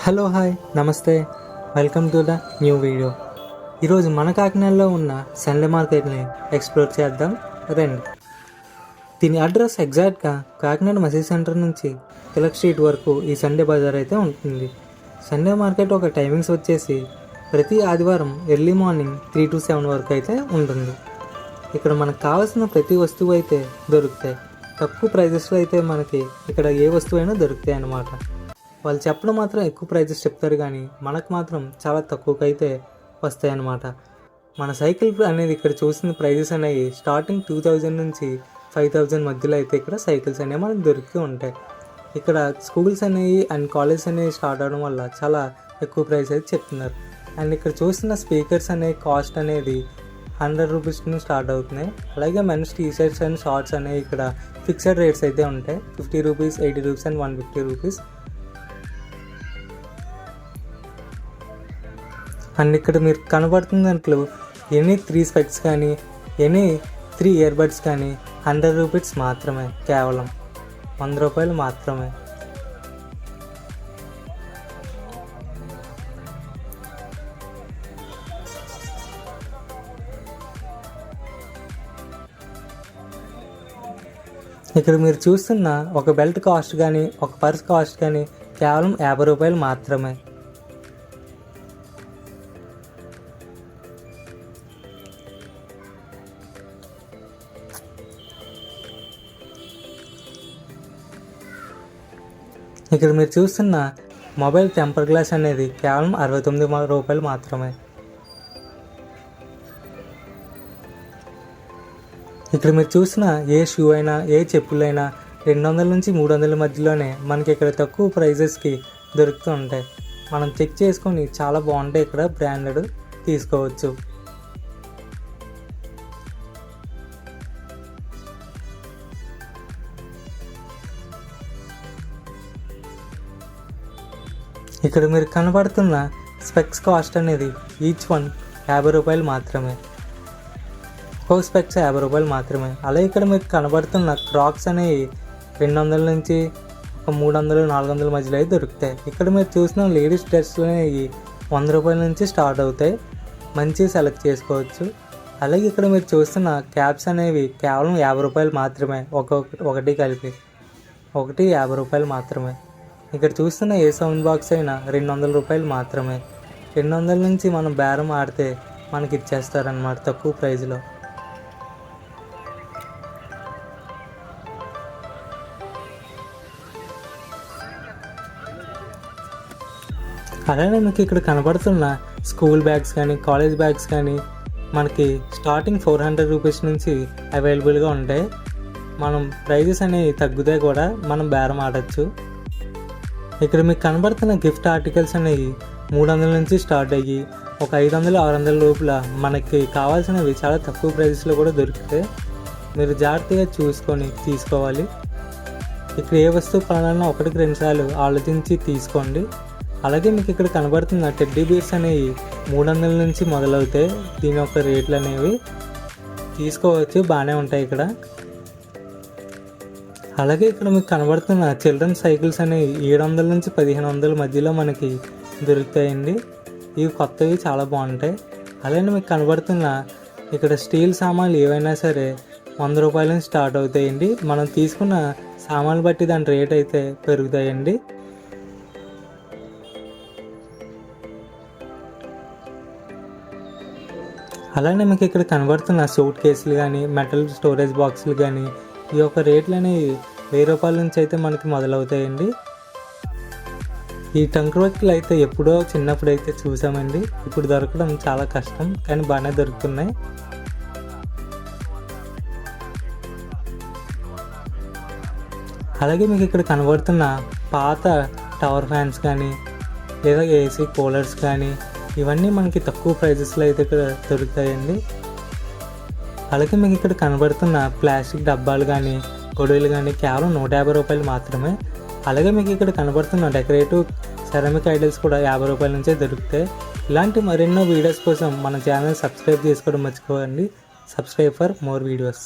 Hello hi నమస్తే, welcome to the new video. ఈరోజు మన కాకినాడలో ఉన్న సండే మార్కెట్ని ఎక్స్ప్లోర్ చేద్దాం రండి. దీని అడ్రస్ ఎగ్జాక్ట్గా కాకినాడ మసీద్ సెంటర్ నుంచి తిలక్ స్ట్రీట్ వరకు ఈ సండే బజార్ అయితే ఉంటుంది. సండే మార్కెట్ ఒక టైమింగ్స్ వచ్చేసి ప్రతి ఆదివారం ఎర్లీ మార్నింగ్ 3 to 7 వరకు అయితే ఉంటుంది. ఇక్కడ మనకు కావాల్సిన ప్రతి వస్తువు అయితే దొరుకుతాయి. తక్కువ ప్రైజెస్లో అయితే మనకి ఇక్కడ ఏ వస్తువు అయినా దొరుకుతాయి అన్నమాట. వాళ్ళు చెప్పడం మాత్రం ఎక్కువ ప్రైజెస్ చెప్తారు, కానీ మనకు మాత్రం చాలా తక్కువకి అయితే వస్తాయి అన్నమాట. మన సైకిల్ అనేది ఇక్కడ చూసిన ప్రైజెస్ అనేవి స్టార్టింగ్ 2000 నుంచి 5000 మధ్యలో అయితే ఇక్కడ సైకిల్స్ అనేవి మనకు దొరుకుతూ ఉంటాయి. ఇక్కడ స్కూల్స్ అనేవి అండ్ కాలేజెస్ అనేవి స్టార్ట్ అవడం వల్ల చాలా ఎక్కువ ప్రైస్ అయితే చెప్తున్నారు. అండ్ ఇక్కడ చూసిన స్పీకర్స్ అనే కాస్ట్ అనేది 100 రూపీస్ నుంచి స్టార్ట్ అవుతున్నాయి. అలాగే men's T shirts and shorts అనేవి ఇక్కడ ఫిక్స్డ్ రేట్స్ అయితే ఉంటాయి. 50 rupees, 80 rupees and 150 rupees. And ఇక్కడ మీరు కనబడుతున్న దాంట్లో ఎనీ 3 స్పెక్స్ కానీ ఎనీ 3 ఇయర్బడ్స్ కానీ 100 రూపీస్ మాత్రమే, కేవలం 100 రూపాయలు మాత్రమే. ఇక్కడ మీరు చూస్తున్న ఒక బెల్ట్ కాస్ట్ కానీ ఒక పర్స్ కాస్ట్ కానీ కేవలం 50 రూపాయలు మాత్రమే. ఇక్కడ మీరు చూస్తున్న మొబైల్ టెంపర్ గ్లాస్ అనేది కేవలం 69 రూపాయలు మాత్రమే. ఇక్కడ మీరు చూసిన ఏ షూ అయినా ఏ చెప్పులైనా 200 నుంచి 300 మధ్యలోనే మనకి ఇక్కడ తక్కువ ప్రైజెస్కి దొరుకుతూ ఉంటాయి. మనం చెక్ చేసుకొని చాలా బాగుంటాయి, ఇక్కడ బ్రాండెడ్ తీసుకోవచ్చు. ఇక్కడ మీరు కనబడుతున్న స్పెక్స్ కాస్ట్ అనేది ఈచ్ వన్ 50 రూపాయలు మాత్రమే. ఒక స్పెక్స్ 50 రూపాయలు మాత్రమే. అలాగే ఇక్కడ మీకు కనబడుతున్న క్రాక్స్ అనేవి 200 నుంచి ఒక 300, 400 మధ్యలో అయితే దొరుకుతాయి. ఇక్కడ మీరు చూసిన లేడీస్ డ్రెస్లు అనేవి 100 రూపాయల నుంచి స్టార్ట్ అవుతాయి. మంచి సెలెక్ట్ చేసుకోవచ్చు. అలాగే ఇక్కడ మీరు చూస్తున్న క్యాప్స్ అనేవి కేవలం 50 రూపాయలు మాత్రమే. ఒకటి కలిపి ఒకటి 50 రూపాయలు మాత్రమే. ఇక్కడ చూస్తున్న ఏ సౌండ్ బాక్స్ అయినా 200 రూపాయలు మాత్రమే. 200 నుంచి మనం బేరం ఆడితే మనకి ఇచ్చేస్తారనమాట తక్కువ ప్రైజ్లో. అలానే మీకు ఇక్కడ కనబడుతున్న స్కూల్ బ్యాగ్స్ కానీ కాలేజ్ బ్యాగ్స్ కానీ మనకి స్టార్టింగ్ 400 రూపీస్ నుంచి అవైలబుల్గా ఉంటాయి. మనం ప్రైజెస్ అనేవి తగ్గుతాయి కూడా, మనం బేరం ఆడచ్చు. ఇక్కడ మీకు కనబడుతున్న గిఫ్ట్ ఆర్టికల్స్ అనేవి 300 నుంచి స్టార్ట్ అయ్యి ఒక 500, 600 లోపల మనకి కావాల్సినవి చాలా తక్కువ ప్రైజెస్లో కూడా దొరుకుతాయి. మీరు జాగ్రత్తగా చూసుకొని తీసుకోవాలి. ఇక్కడ ఏ వస్తువు కొనాలన్నా 1-2 సార్లు ఆలోచించి తీసుకోండి. అలాగే మీకు ఇక్కడ కనబడుతున్న టెడ్డీ బీర్స్ అనేవి 300 నుంచి మొదలవుతాయి. దీని యొక్క రేట్లు అనేవి తీసుకోవచ్చు, బాగానే ఉంటాయి ఇక్కడ. అలాగే ఇక్కడ మీకు కనబడుతున్న చిల్డ్రన్ సైకిల్స్ అనేవి 700 నుంచి 1500 మధ్యలో మనకి దొరుకుతాయండి. ఇవి కొత్తవి, చాలా బాగుంటాయి. అలాగే మీకు కనబడుతున్న ఇక్కడ స్టీల్ సామాన్లు ఏవైనా సరే 100 రూపాయల నుంచి స్టార్ట్ అవుతాయండి. మనం తీసుకున్న సామాన్లు బట్టి దాని రేట్ అయితే పెరుగుతాయండి. అలానే మీకు ఇక్కడ కనబడుతున్న సూట్ కేసులు కానీ మెటల్ స్టోరేజ్ బాక్సులు కానీ ఈ యొక్క రేట్లు అనేవి 1000 రూపాయల నుంచి అయితే మనకి మొదలవుతాయండి. ఈ టంక్రోకిలు అయితే ఎప్పుడో చిన్నప్పుడు అయితే చూసామండి. ఇప్పుడు దొరకడం చాలా కష్టం, కానీ బాగానే దొరుకుతున్నాయి. అలాగే మీకు ఇక్కడ కనబడుతున్న పాత టవర్ ఫ్యాన్స్ కానీ లేదా ఏసీ కూలర్స్ కానీ ఇవన్నీ మనకి తక్కువ ప్రైజెస్లో అయితే ఇక్కడ దొరుకుతాయండి. అలాగే మీకు ఇక్కడ కనబడుతున్న ప్లాస్టిక్ డబ్బాలు కానీ గొడుగులు కానీ కేవలం 150 రూపాయలు మాత్రమే. అలాగే మీకు ఇక్కడ కనబడుతున్న డెకరేటివ్ సెరామిక్ ఐడల్స్ కూడా 50 రూపాయల నుంచే దొరుకుతాయి. ఇలాంటి మరెన్నో వీడియోస్ కోసం మన ఛానల్ సబ్స్క్రైబ్ చేసుకోవడం మర్చిపోకండి. Subscribe for more videos.